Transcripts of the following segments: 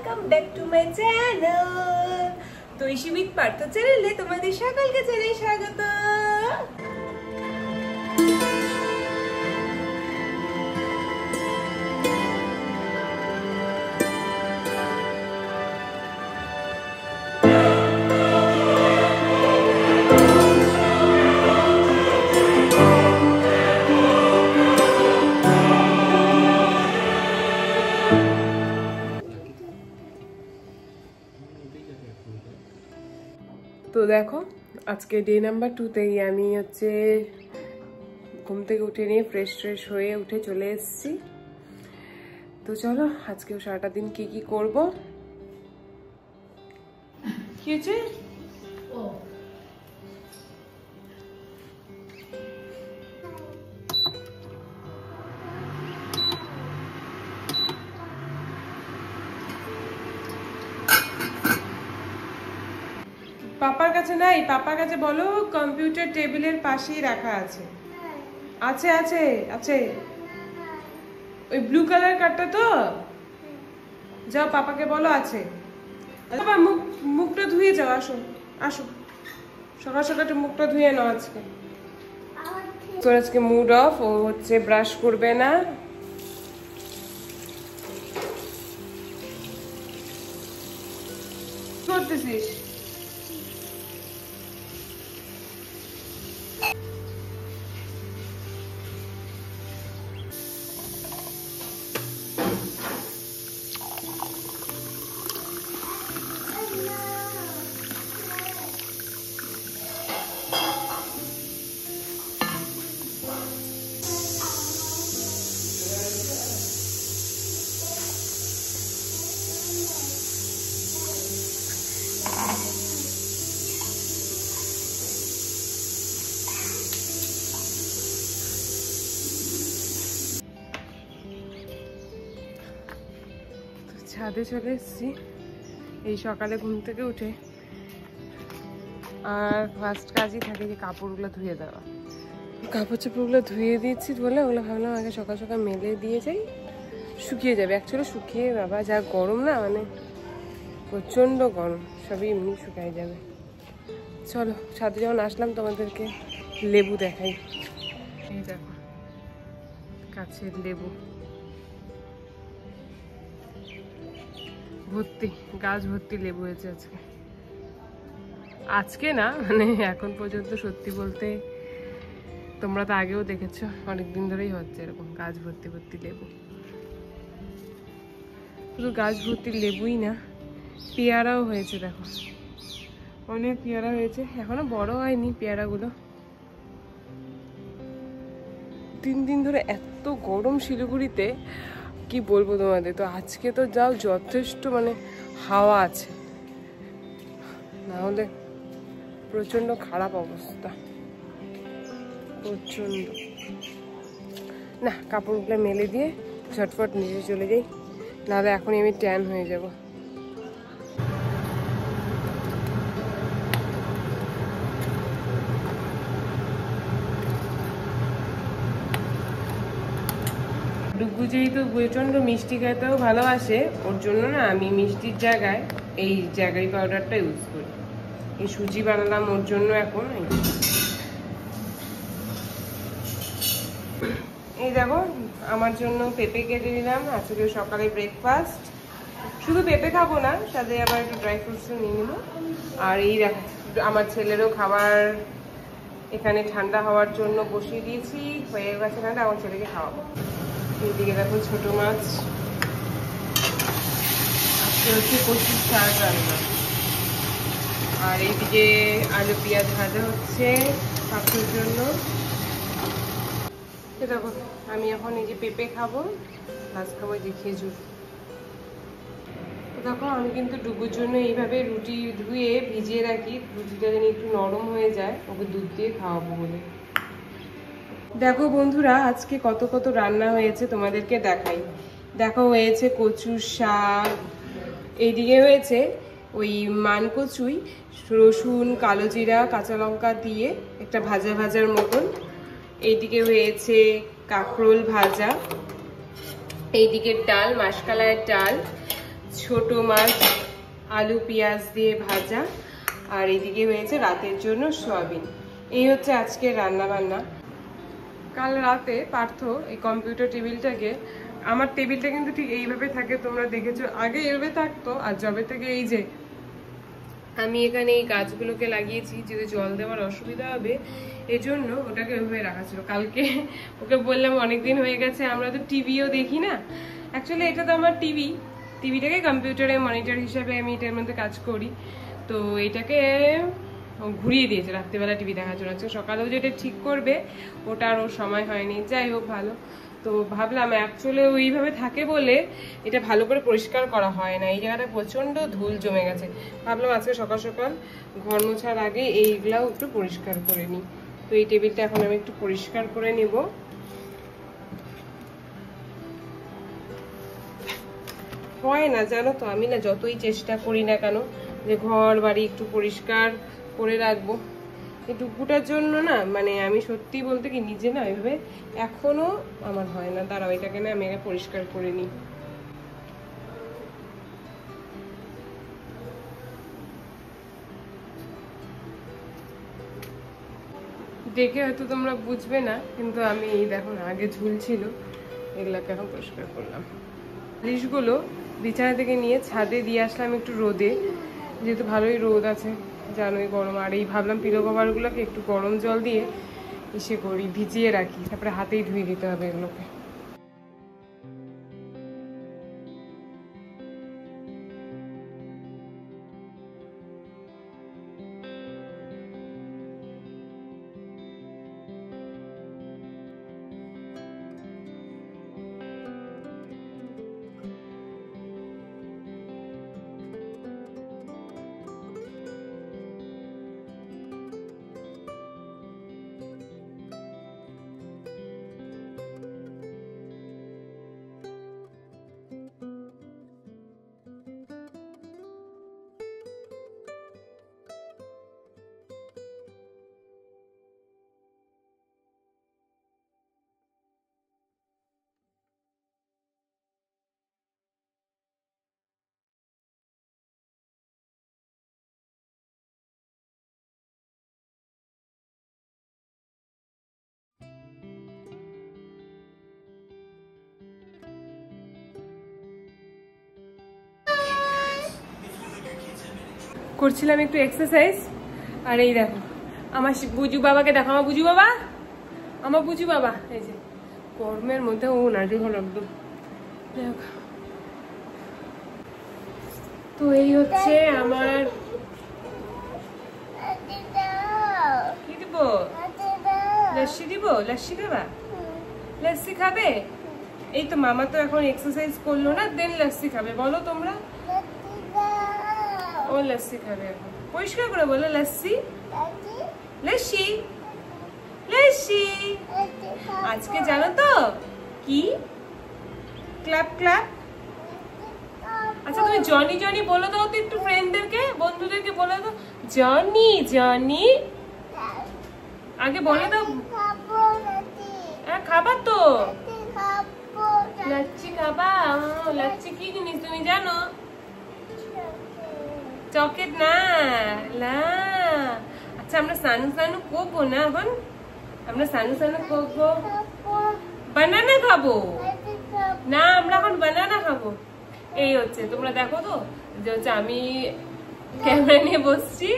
Welcome back to my channel. তো Oishi with Partha চ্যানেলে তোমাদের সকলকে জানাই স্বাগত। তো দেখো আজকে ডে নাম্বার 2তেই আমি হচ্ছে ঘুম থেকে উঠে নিয়ে ফ্রেশ হয়ে উঠে চলে এসেছি। তো চলো আজকেও সারাটা দিন কি কি করবো। কি হয়েছে? পাপার কাছে নাই? পাপার কাছে বলো কম্পিউটার টেবিলের পাশেই রাখা আছে। আছে আছে আছে ওই ব্লু কালার কার্ডটা তো যাও পাপাকে বলো আছে। বাবা মুখটা ধুয়ে যাও, আসো আসো সকাল সকাল একটু মুখটা ধুয়ে নাও। আজকে তোর আজকে মুড অফ, ও হচ্ছে ব্রাশ করবে না। কি করতেছিস? ছাদে চলে এসেছি এই সকালে ঘুম থেকে উঠে, আর ফার্স্ট কাজই থাকে যে কাপড়গুলো ধুয়ে দেওয়া। কাপড় চোপড়গুলো ধুয়ে দিয়েছি বলে ওগুলো ভাবলাম আগে সকাল সকাল মেলে দিয়ে যাই, শুকিয়ে যাবে। অ্যাকচুয়ালি শুকিয়ে বাবা যা গরম না, মানে প্রচণ্ড গরম, সবই এমনি শুকাই যাবে। চলো ছাদে যখন আসলাম তোমাদেরকে লেবু দেখাই। এই দেখো কাছের লেবু ভর্তি, গাছ ভর্তি লেবু হয়েছে আজকে। আজকে না মানে এখন পর্যন্ত সত্যি বলতে তোমরা তো আগেও দেখেছো, অনেকদিন ধরেই হচ্ছে এরকম গাছ ভর্তি ভর্তি লেবু। শুধু গাছ ভর্তি লেবুই না, পেয়ারাও হয়েছে। দেখো অনেক পেয়ারা হয়েছে, এখনো বড় হয়নি পেয়ারাগুলো। 3 দিন ধরে এত গরম শিলিগুড়িতে কি বলবো তোমাদের। তো আজকে তো যাও যথেষ্ট মানে হাওয়া আছে, না হলে প্রচন্ড খারাপ অবস্থা, প্রচন্ড। না কাপড়গুলো মেলে দিয়ে ঝটফট নিচে চলে যাই, নাহলে এখনই আমি ট্যান হয়ে যাব। ডুগু যেহেতু প্রচণ্ড মিষ্টি খেতেও ভালোবাসে, ওর জন্য না আমি মিষ্টির জায়গায় এই জ্যাগারি পাউডারটা ইউজ করি। এই সুজি বানালাম ওর জন্য এখন। এই দেখো আমার জন্য পেঁপে কেটে নিলাম, আজকে সকালে ব্রেকফাস্ট। শুধু পেঁপে খাবো না, সাথে আবার একটু ড্রাই ফ্রুটসও নিয়ে নেবো। আর এই দেখো আমার ছেলেরও খাবার এখানে ঠান্ডা হওয়ার জন্য বসিয়ে দিয়েছি, হয়ে গেছে ঠান্ডা, আমার ছেলেকে খাওয়াবো। এইদিকে দেখো ছোট মাছ, আজকে হচ্ছে কচুর শাক রান্না। আর এইদিকে আলু পেঁয়াজ ভাজা হচ্ছে পাখির জন্য। দেখো আমি এখন এই যে পেঁপে খাবো, প্লাস খাবো যে খেজুর। দেখো আমি কিন্তু ডুগুর জন্য এইভাবে রুটি ধুয়ে ভিজিয়ে রাখি, রুটিটা যেন একটু নরম হয়ে যায়, ওকে দুধ দিয়ে খাওয়াবো বলে। দেখো বন্ধুরা আজকে কত কত রান্না হয়েছে তোমাদেরকে দেখাই। দেখো হয়েছে কচুর শাক, এইদিকে হয়েছে ওই মানকচুই রসুন কালো জিরা কাঁচা লঙ্কা দিয়ে একটা ভাজা ভাজার মতন। এইদিকে হয়েছে কাঁকরোল ভাজা, এইদিকে ডাল মাসকালাইয়ের ডাল, ছোট মাছ আলু পেঁয়াজ দিয়ে ভাজা, আর এদিকে হয়েছে রাতের জন্য সয়াবিন। এই হচ্ছে আজকের রান্না বান্না। কাল রাতে পার্থ এই কম্পিউটার টেবিলটাকে, আমার টেবিলটা কিন্তু ঠিক এইভাবে থাকে, তোমরা দেখেছো, আগে এইভাবে থাকতো, আর যবে থেকে এই যে আমি এখানে এই গাছগুলোকে লাগিয়েছি, যদি জল দেওয়ার অসুবিধা হবে এজন্য ওটাকে ওইভাবে রাখা ছিল। কালকে ওকে বললাম অনেকদিন হয়ে গেছে, আমরা তো টিভিও দেখি না, অ্যাকচুয়ালি এটা তো আমার টিভিটাকে কম্পিউটারে মনিটর হিসাবে আমি এটার মধ্যে কাজ করি, তো এটাকে ঘুরিয়ে দিয়েছে রাত্রিবেলা টিভি দেখার জন্য। সকালেও যেটা ঠিক করবে ওটা আর ওর সময় হয়নি, যাই হোক ভালো। তো ভাবলাম অ্যাকচুয়ালি ওইভাবে থাকে বলে এটা ভালো করে পরিষ্কার করা হয় না, এই জায়গাটা প্রচন্ড ধুল জমে গেছে। ভাবলাম আজকে সকাল সকাল ঘর মোছার আগে এইগুলাও একটু পরিষ্কার করে নিই। তো এই টেবিলটা এখন আমি একটু পরিষ্কার করে নেব। হয় না জানো তো, আমি না যতই চেষ্টা করি না কেন যে ঘর বাড়ি একটু পরিষ্কার করে রাখবো, এই টুকুটার জন্য না, মানে আমি সত্যি বলতে কি নিজে না এভাবে এখনো আমার হয় না। দাঁড়াও, এটাকে না আমি আগে পরিষ্কার করে নিই। দেখে হয়তো তোমরা বুঝবে না, কিন্তু আমি দেখো না আগে ঝুলছিল, এগুলাকে এখন পরিষ্কার করলাম। লিশগুলো বিছানা থেকে নিয়ে ছাদে দিয়ে আসলাম একটু রোদে, যেহেতু ভালোই রোদ আছে, জানোই গরম। আর এই ভাবলাম পিলো কভারগুলোকে একটু গরম জল দিয়ে ইসে করি, ভিজিয়ে রাখি, তারপরে হাতেই ধুয়ে দিতে হবে এগুলোকে। করছিলাম একটু এক্সারসাইজ, আর এই দেখো আমার বুজু বাবাকে দেখো, আমার বুজু বাবা, আমার বুজু বাবা, এই যে গরমের মধ্যে ও নাড়ি হলো একদম। তো এই হচ্ছে আমার, কি দিব, লস্যি দিব, লস্যি খাবা, লস্যি খাবে? এই তো মামা তো এখন এক্সারসাইজ করলো না, দেন লস্যি খাবে, বলো তোমরা। ও লস্যি খাবে এখন, পরিষ্কার করে বলো, লস্যি লস্যি লস্যি। আজকে জানো তো কি, ক্লাপ ক্লাপ। আচ্ছা তুমি জনি জনি বলে দাও তো একটু ফ্রেন্ডদেরকে, বন্ধুদেরকে বলে দাও, জনি জনি আগে বলে দাও। হ্যাঁ খাবা তো, লাচ্ছি খাবা? লাচ্ছি কি জিনিস তুমি জানো? চকলেট না, না। আচ্ছা আমরা সানু সানু করবো না এখন, আমরা সানু সানু করবো, বানানা খাবো না, আমরা এখন বানানা খাবো। এই হচ্ছে, তোমরা দেখো তো যে হচ্ছে আমি ক্যামেরা নিয়ে বসছি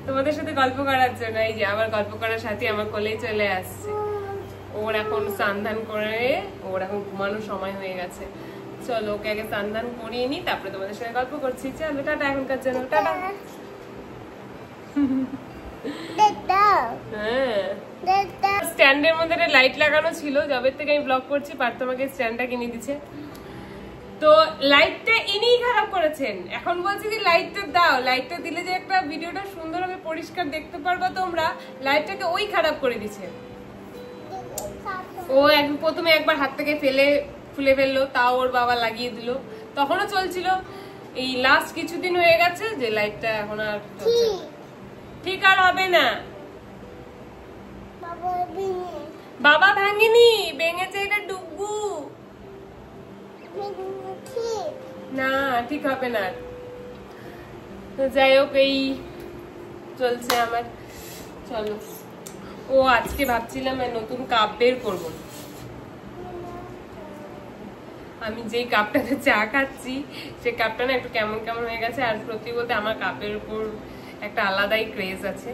তোমাদের সাথে গল্প করার জন্য। এই যে আমার গল্প করার সাথে আমার কোলেই চলে আসছে। ওর এখন স্নান ধান করে, ওর এখন ঘুমানোর সময় হয়ে গেছে। চলো ওকে আগে স্নান ধান করিয়ে নি, তারপরে তোমাদের সাথে গল্প করছি। চলো টাটা এখনকার জন্য, টাটা। হ্যাঁ, স্ট্যান্ডের মধ্যে লাইট লাগানো ছিল, যবে থেকে আমি ব্লগ করছি পার তোমাকে স্ট্যান্ডটা কিনে দিচ্ছে, তো লাইটটা ইনিই খারাপ করেছেন। এখন বলছি যে লাইটটা দাও, লাইটটা দিলে যে একটা ভিডিওটা সুন্দর হবে, পরিষ্কার দেখতে পারবা তোমরা, লাইটটাকে ওই খারাপ করে দিছে। ও প্রথমে একবার হাত থেকে ফুলে ফেললো, তাও ওর বাবা লাগিয়ে দিল, তখনও চলছিল। এই লাস্ট কিছুদিন হয়ে গেছে যে লাইটটা এখন আর চলছে, ঠিক আর হবে না। বাবা ভাঙেনি, ভেঙেছে এটা ডুগু। না ঠিক হবে না। তো যাই হোক, এই চলছে আমার। চলো, ও আজকে ভাবছিলাম নতুন কাপ বের করবো। আমি যেই কাপটাতে চা খাচ্ছি সেই কাপটা না একটু কেমন কেমন হয়ে গেছে। আর সত্যি বলতে আমার কাপের উপর একটা আলাদাই ক্রেজ আছে।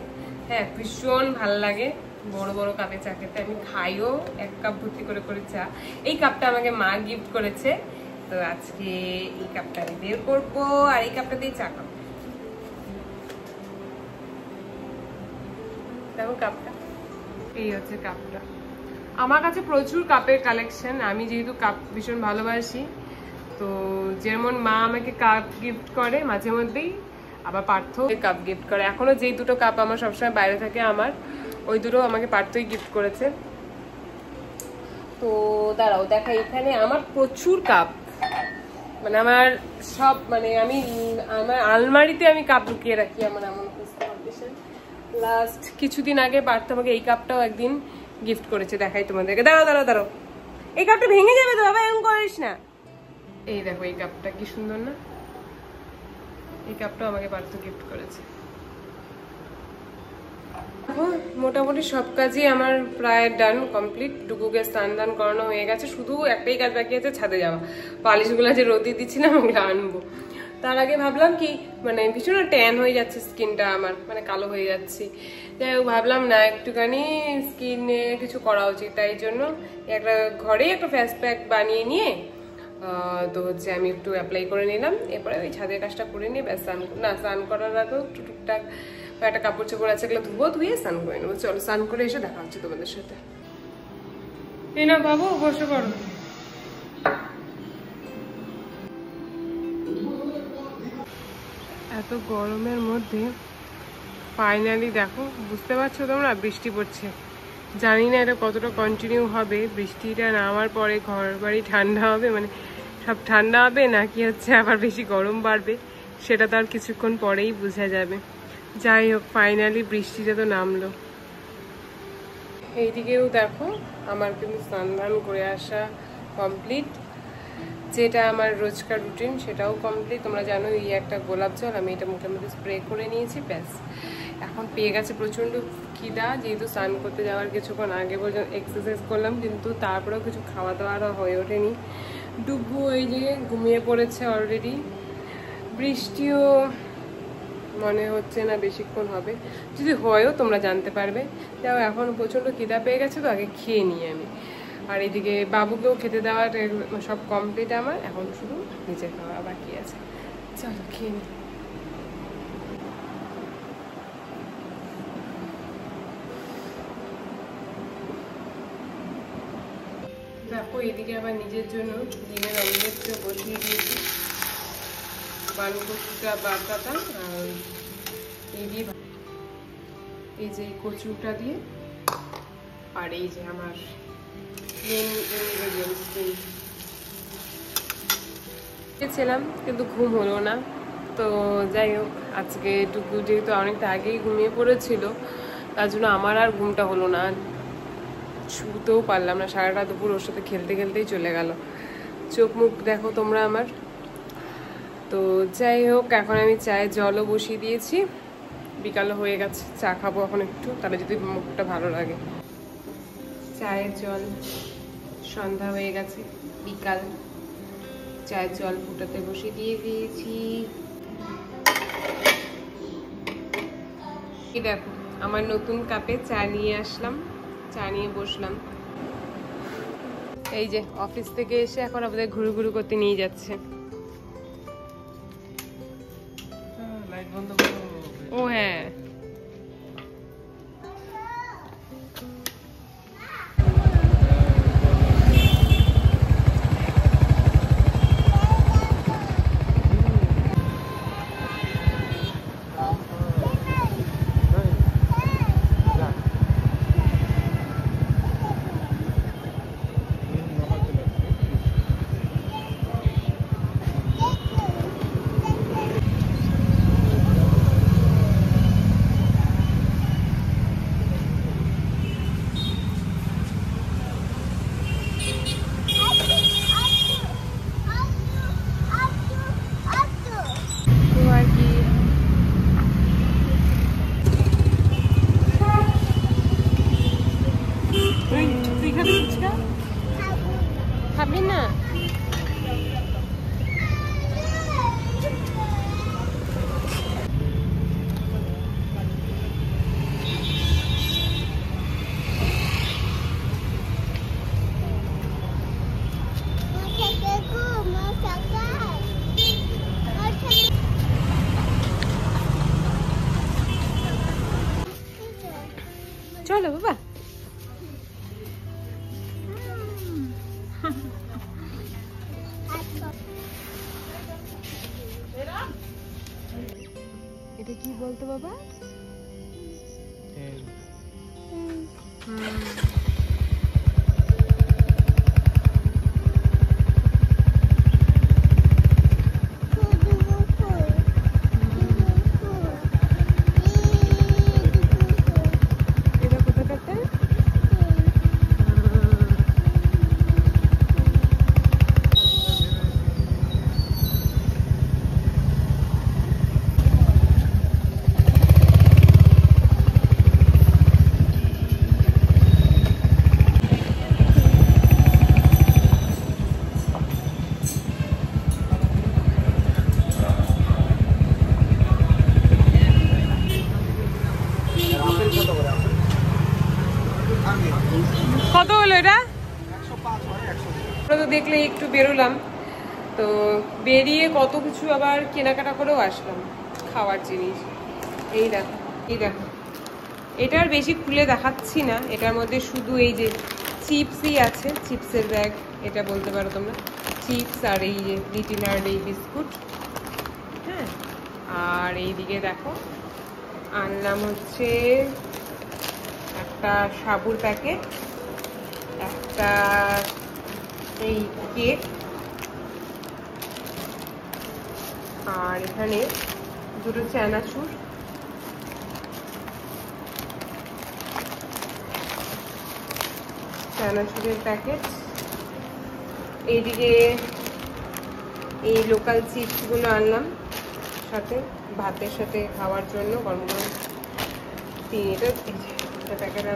হ্যাঁ, ভীষণ ভালো লাগে বড় বড় কাপে চা খেতে। আমি খাইও 1 কাপ ভর্তি করে করে চা। এই কাপটা আমাকে মা গিফট করেছে, তো আজকে এই কাপটা আমি বের করবো আর এই কাপটা দিয়ে চা খাবো। দেখো কাপটা, এই হচ্ছে কাপটা। আমার কাছে প্রচুর কাপের কালেকশন। আমি যেহেতু কাপ ভীষণ ভালোবাসি, তো যেমন মা আমাকে কাপ গিফট করে মাঝে মধ্যেই, আবার পার্থ কাপ গিফট করে। এখনো যেই দুটো কাপ আমার সবসময় বাইরে থাকে আমার, ওই দুটো আমাকে পার্থই গিফট করেছে। তো দাঁড়াও দেখা, এখানে আমার প্রচুর কাপ, মানে আমার সব, মানে আমি আমার আলমারিতে আমি কাপ লুকিয়ে রাখি। আমার এমন কন্ডিশন। লাস্ট কিছুদিন আগে পার্থ আমাকে এই কাপটাও একদিন গিফট করেছে, দেখাই তোমাদেরকে। দাঁড়াও দাঁড়াও দাঁড়াও, এই কাপটা ভেঙে যাবে তো বাবা, এরকম করিস না। এই দেখো এই কাপটা কি সুন্দর না, এই কাপটাও আমাকে পার্থ গিফট করেছে। মোটামুটি সব কাজই আমার প্রায় ডান, কমপ্লিট। ডুগুকে স্নান দান করানো হয়ে গেছে, শুধু একটাই কাজ বাকি আছে, ছাদে যাওয়া। পালিশগুলো যে রোদে দিচ্ছিলাম ওগুলো আনবো। তার আগে ভাবলাম কি, মানে ভীষণ ট্যান হয়ে যাচ্ছে স্কিনটা আমার, মানে কালো হয়ে যাচ্ছি। যাই হোক ভাবলাম না একটুখানি স্কিনে কিছু করা উচিত, তাই জন্য একটা ঘরেই একটা ফেস প্যাক বানিয়ে নিয়ে তো হচ্ছে আমি একটু অ্যাপ্লাই করে নিলাম। এরপরে ওই ছাদের কাজটা করে নিয়ে ব্যাস স্নান করার আগেও একটু টুকটাক একটা কাপড় চোপড় আছে, এগুলো ধুয়ে স্নান করে নেবো। চলো স্নান করে এসে দেখা হচ্ছে তোমাদের সাথে। এই না বাবু, বসে পড়ো। এত গরমের মধ্যে ফাইনালি দেখো, বুঝতে পারছো তোমরা, বৃষ্টি পড়ছে। জানি না এটা কতটা কন্টিনিউ হবে। বৃষ্টিটা নামার পরে ঘর বাড়ি ঠান্ডা হবে, মানে সব ঠান্ডা হবে, নাকি হচ্ছে আবার বেশি গরম বাড়বে, সেটা তো আর কিছুক্ষণ পরেই বোঝা যাবে। যাই হোক ফাইনালি বৃষ্টিটা তো নামলো। এইদিকেও দেখো আমার কিন্তু স্নান দান করে আসা কমপ্লিট। যেটা আমার রোজকার রুটিন সেটাও কমপ্লিট। তোমরা জানো এই একটা গোলাপ জল আমি এটা মুখের মধ্যে স্প্রে করে নিয়েছি, ব্যাস। এখন পেয়ে গেছে প্রচণ্ড খিদা, যেহেতু স্নান করতে যাওয়ার কিছুক্ষণ আগে পর্যন্ত এক্সারসাইজ করলাম, কিন্তু তারপরেও কিছু খাওয়া দাওয়ারও হয়ে ওঠেনি। ডুবু এই যে ঘুমিয়ে পড়েছে অলরেডি। বৃষ্টিও মনে হচ্ছে না বেশিক্ষণ হবে, যদি হয়ও তোমরা জানতে পারবে। যাও এখন প্রচণ্ড খিদা পেয়ে গেছে, তো আগে খেয়ে নিই আমি। আর এদিকে বাবুকেও খেতে দেওয়ার সব কমপ্লিট আমার, এখন শুধু নিচে খাওয়া বাকি আছে। চলো খেয়ে নিই। দেখো এদিকে আবার নিজের জন্য ডিমের অমলেটটা বসিয়ে দিয়েছি। বাঁধাকপিটা বাটাটা আর এই যে কচুটা দিয়ে, আর এই যে আমার ছিলাম, কিন্তু ঘুম হলো না। তো যাই হোক আজকে টুকু যেহেতু অনেকটা আগেই ঘুমিয়ে পড়েছিল, তার জন্য আমার আর ঘুমটা হলো না, শুতেও পারলাম না। সারাটা দুপুর ওর সাথে খেলতে খেলতেই চলে গেল। চোখ মুখ দেখো তোমরা আমার। তো যাই হোক এখন আমি চায়ের জলও বসিয়ে দিয়েছি, বিকালও হয়ে গেছে, চা খাবো এখন একটু, তাহলে যদি মুখটা ভালো লাগে। চায়ের জল, সন্ধ্যা হয়ে গেছে, বিকাল, চায়ের জল ফুটাতে বসিয়ে দিয়েছি। এই দেখো আমার নতুন কাপে চা নিয়ে আসলাম, চা নিয়ে বসলাম। এই যে অফিস থেকে এসে এখন আমাদের ঘুরু ঘুরু করতে নিয়ে যাচ্ছে। ও হ্যাঁ, ভালো বাবা? এটা কি বলতো বাবা? কত হলো এটা? আমরা তো দেখলে একটু বেরোলাম, তো বেরিয়ে কত কিছু আবার কেনাকাটা করেও আসলাম খাওয়ার জিনিস। এই দেখো, এই দেখো, এটা আর বেশি খুলে দেখাচ্ছি না, এটার মধ্যে শুধু এই যে চিপসই আছে, চিপসের ব্যাগ এটা বলতে পারো তোমরা, চিপস আর এই যে লিটিল হার্ট এই বিস্কুট। হ্যাঁ, আর এইদিকে দেখো আনলাম হচ্ছে একটা সাবুর প্যাকেট, একটা এই কেক, আর এখানে দুটো চানাচুর, চানাচুরের প্যাকেট। এইদিকে এই লোকাল চিপসগুলো আনলাম সাথে ভাতের সাথে খাওয়ার জন্য গরম গরম। এটা প্যাকেট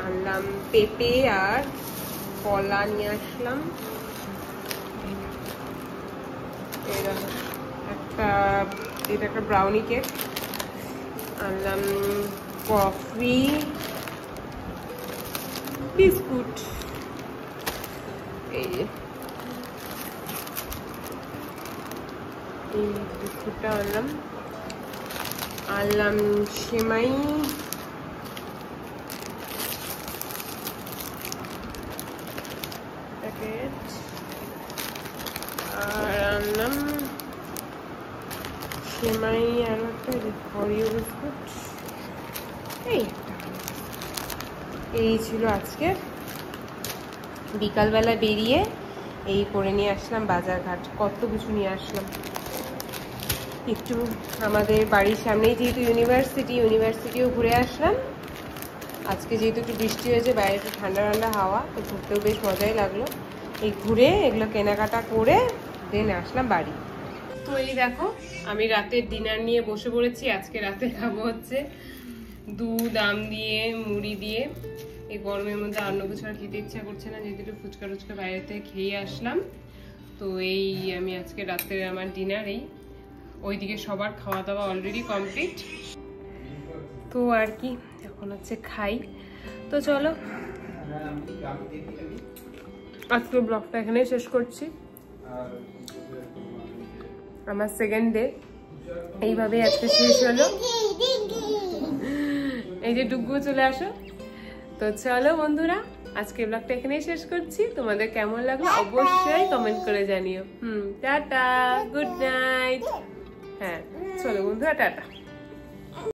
আনলাম পেঁপে আর কলা নিয়ে আসলাম। এটা একটা ব্রাউনি কেক আনলাম, কফি, বিস্কুট, এই বিস্কুটটা আনলাম সেমাই, প্যাকেট, আর আনলাম সেমাই আর একটা অরিও বিস্কুট। এই ছিল আজকে বিকালবেলা বেরিয়ে এই করে নিয়ে আসলাম বাজারঘাট, কত কিছু নিয়ে আসলাম। একটু আমাদের বাড়ির সামনেই যেহেতু ইউনিভার্সিটিও ঘুরে আসলাম। আজকে যেহেতু একটু বৃষ্টি হয়েছে, বাইরে একটু ঠান্ডা ঠান্ডা হাওয়া, তো ঘুরতেও বেশ মজাই লাগলো। এই ঘুরে এগুলো কেনাকাটা করে দেন আসলাম বাড়ি। তো এই দেখো আমি রাতের ডিনার নিয়ে বসে পড়েছি। আজকে রাতে খাবো হচ্ছে দুধ, আম দিয়ে, মুড়ি দিয়ে। এই গরমের মধ্যে অন্য কিছু আর খেতে ইচ্ছা করছে না, যেহেতু একটু ফুচকা টুচকা বাইরে থেকে খেয়ে আসলাম। তো এই আমি আজকে রাতের আমার ডিনার এই। ওইদিকে সবার খাওয়া দাওয়া অলরেডি কমপ্লিট। তো আর কি এখন হচ্ছে খাই। তো চলো আজকে ব্লগটা এখানেই শেষ করছি। আমার সেকেন্ড ডে এইভাবে আজকে শেষ হলো। এই যে ডুগু চলে আসো। তো চলো বন্ধুরা, আজকে ব্লগটা এখানেই শেষ করছি। তোমাদের কেমন লাগলো অবশ্যই কমেন্ট করে জানিও। Tata, good night. হ্যাঁ চলো বন্ধুরা, টাটা।